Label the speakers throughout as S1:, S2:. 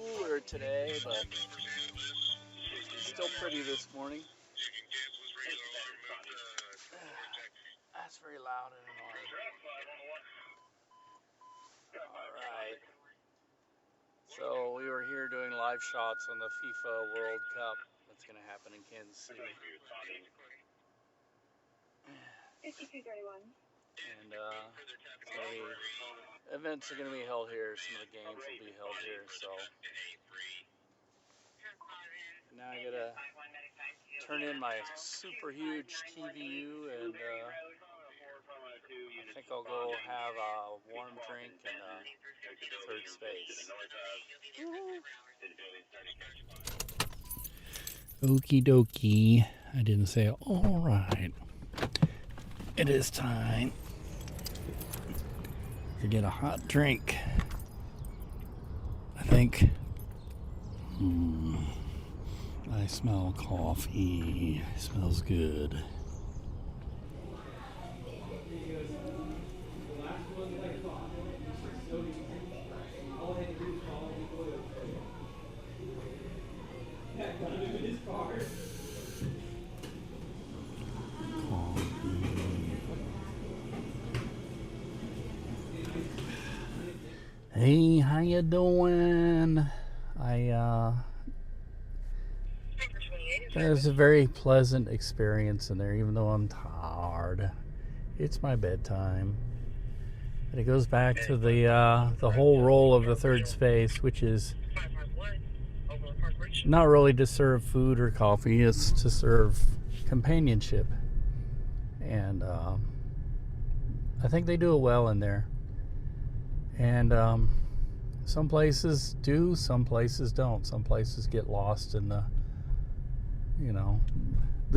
S1: cooler today, but still pretty this morning. That's very loud and annoying. Alright. So we were here doing live shots on the FIFA World Cup. That's going to happen in Kansas City. And events are going to be held here. Some of the games will be held here. So now I got to turn in my super huge TVU, and I think I'll go have a warm drink and third space. Okie dokie. I didn't say all right. It is time to get a hot drink. I think. I smell coffee. It smells good. Hey, how you doing? That was a very pleasant experience in there, even though I'm tired. It's my bedtime. And it goes back to the whole role of the third space, which is not really to serve food or coffee, it's to serve companionship. And I think they do it well in there. And some places do, some places don't. Some places get lost in the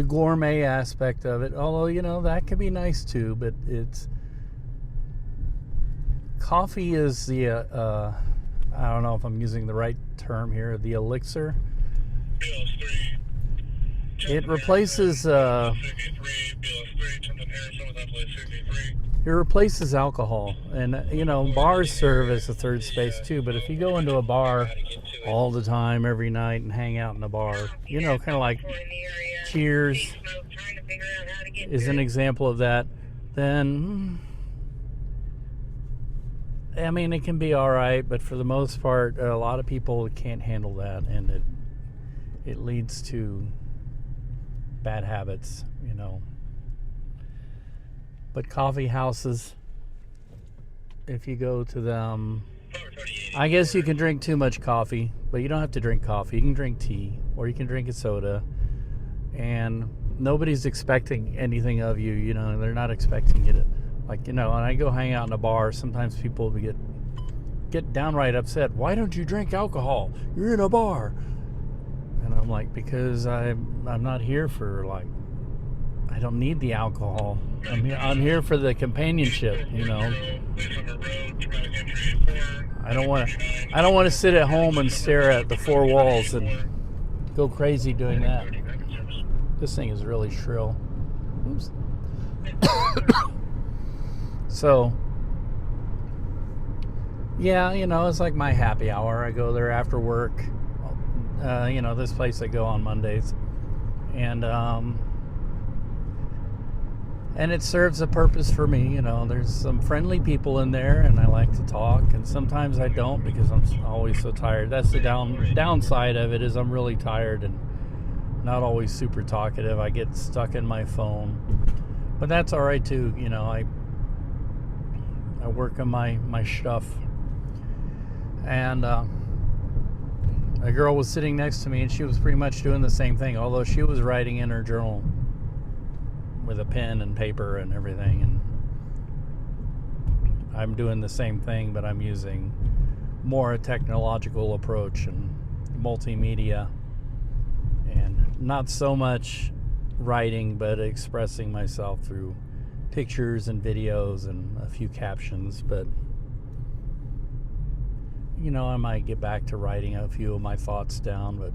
S1: gourmet aspect of it. Although, that can be nice too, but coffee is the, I don't know if I'm using the right term here, the elixir. It replaces, alcohol. And, bars serve as a third space too, but if you go into a bar all the time, every night, and hang out in a bar, kind of like Cheers is an example of that, then, it can be all right, but for the most part, a lot of people can't handle that, and it leads to bad habits, But coffee houses, if you go to them, I guess you can drink too much coffee, but you don't have to drink coffee. You can drink tea, or you can drink a soda, and nobody's expecting anything of you, they're not expecting you to, when I go hang out in a bar, sometimes people get downright upset. Why don't you drink alcohol? You're in a bar. And I'm like, because I'm not here for, I don't need the alcohol. I'm here for the companionship, I don't want to sit at home and stare at the four walls and go crazy doing that. This thing is really shrill. Oops. So, yeah, it's like my happy hour. I go there after work. This place I go on Mondays. And it serves a purpose for me. There's some friendly people in there, and I like to talk, and sometimes I don't because I'm always so tired. That's the downside of it, is I'm really tired and not always super talkative. I get stuck in my phone, but that's all right too. I work on my stuff. And a girl was sitting next to me, and she was pretty much doing the same thing, although she was writing in her journal with a pen and paper and everything, and I'm doing the same thing, but I'm using more a technological approach and multimedia, and not so much writing, but expressing myself through pictures and videos and a few captions. But I might get back to writing a few of my thoughts down, but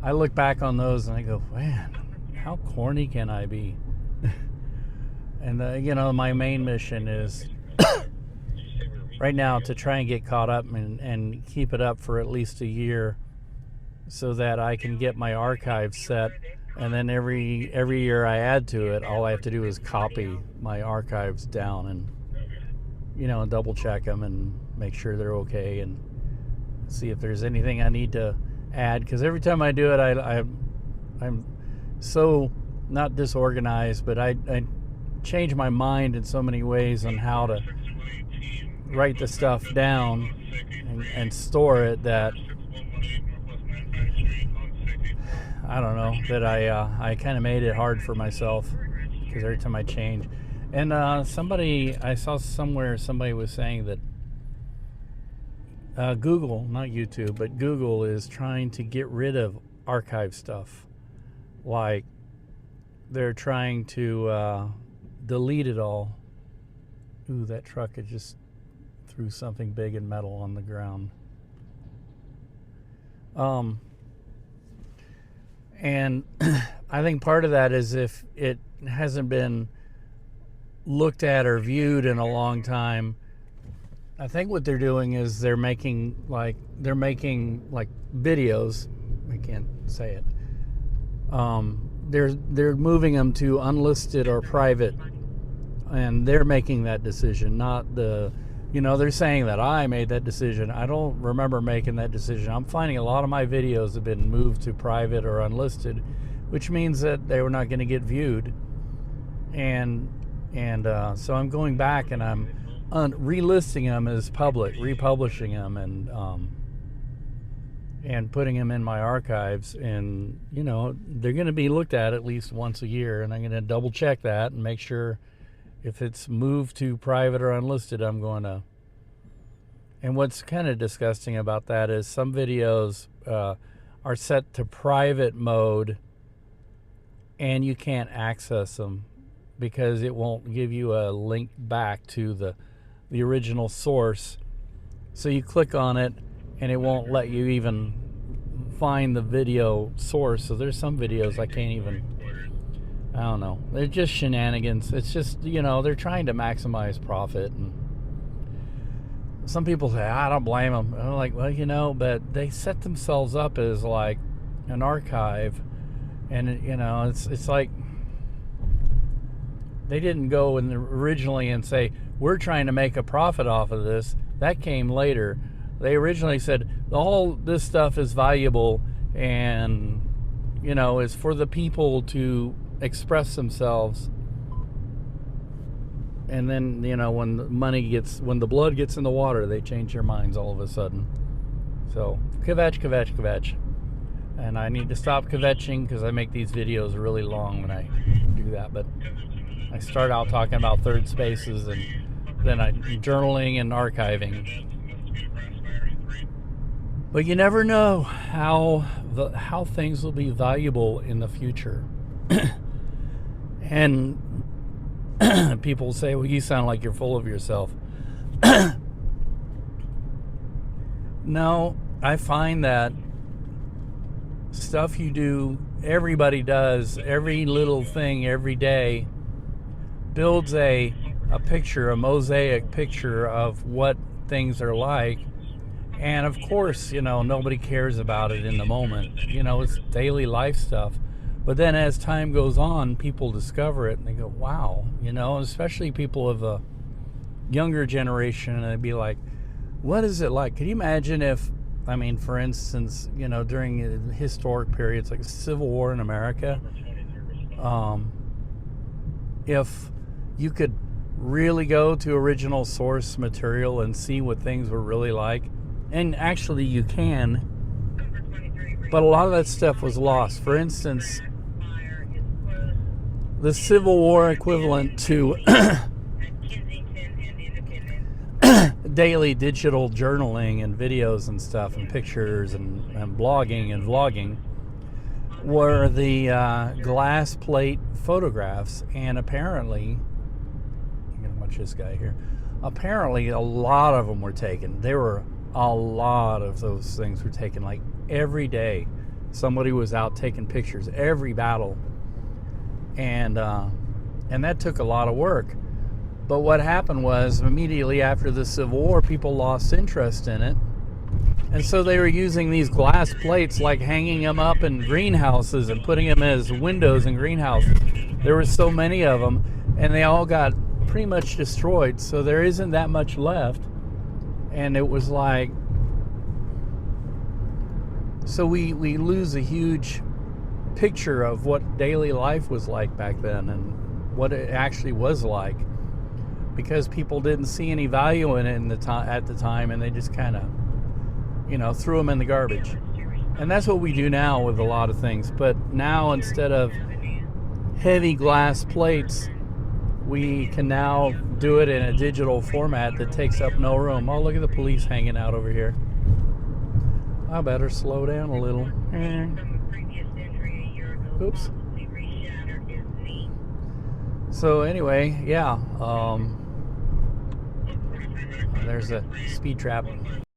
S1: I look back on those and I go, man, how corny can I be? And my main mission is right now to try and get caught up and keep it up for at least a year, so that I can get my archive set, and then every year I add to it, all I have to do is copy my archives down and and double check them and make sure they're okay and see if there's anything I need to add, because every time I do it I'm so not disorganized, but I change my mind in so many ways on how to write the stuff down and store it, that I don't know, that I kind of made it hard for myself, because every time I change. And I saw somewhere somebody was saying that Google, not YouTube, but Google is trying to get rid of archive stuff. Like they're trying to delete it all. Ooh, that truck had just threw something big and metal on the ground. And I think part of that is if it hasn't been looked at or viewed in a long time. I think what they're doing is they're making like videos. I can't say it. They're moving them to unlisted or private, and they're making that decision, not the. They're saying that I made that decision. I don't remember making that decision. I'm finding a lot of my videos have been moved to private or unlisted, which means that they were not going to get viewed. And so I'm going back and I'm relisting them as public, republishing them, and putting them in my archives. And they're going to be looked at least once a year, and I'm going to double check that and make sure if it's moved to private or unlisted. I'm going to. And what's kind of disgusting about that is some videos are set to private mode, and you can't access them because it won't give you a link back to the original source. So you click on it and it won't let you even find the video source. So there's some videos I can't even, I don't know. They're just shenanigans. It's just, they're trying to maximize profit. And some people say, I don't blame them. I'm like, well, but they set themselves up as like an archive. And, it's like, they didn't go originally and say, we're trying to make a profit off of this. That came later. They originally said, all this stuff is valuable and, is for the people to express themselves. And then, when the blood gets in the water, they change their minds all of a sudden. So, kvetch. And I need to stop kvetching because I make these videos really long when I do that. But I start out talking about third spaces, and then I'm journaling and archiving. But you never know how things will be valuable in the future. And people say, well, you sound like you're full of yourself. No, I find that stuff you do, everybody does, every little thing every day builds a picture, a mosaic picture of what things are like. And of course, nobody cares about it in the moment. It's daily life stuff. But then as time goes on, people discover it and they go, wow, especially people of a younger generation, and they'd be like, what is it like? Can you imagine if, for instance, during historic periods like the Civil War in America, if you could really go to original source material and see what things were really like, and actually you can, but a lot of that stuff was lost. For instance, the Civil War equivalent to daily digital journaling and videos and stuff and pictures and blogging and vlogging were the glass plate photographs. And apparently, I'm going to watch this guy here. Apparently, a lot of them were taken. There were a lot of those things were taken. Like every day, somebody was out taking pictures. Every battle, and that took a lot of work. But what happened was immediately after the Civil War, people lost interest in it. And so they were using these glass plates, like hanging them up in greenhouses and putting them as windows in greenhouses. There were so many of them, and they all got pretty much destroyed. So there isn't that much left. And it was like, so we lose a huge picture of what daily life was like back then and what it actually was like, because people didn't see any value in it at the time, and they just kind of, threw them in the garbage. And that's what we do now with a lot of things. But now, instead of heavy glass plates, we can now do it in a digital format that takes up no room. Oh, look at the police hanging out over here. I better slow down a little. Oops. So anyway, yeah. There's a speed trap.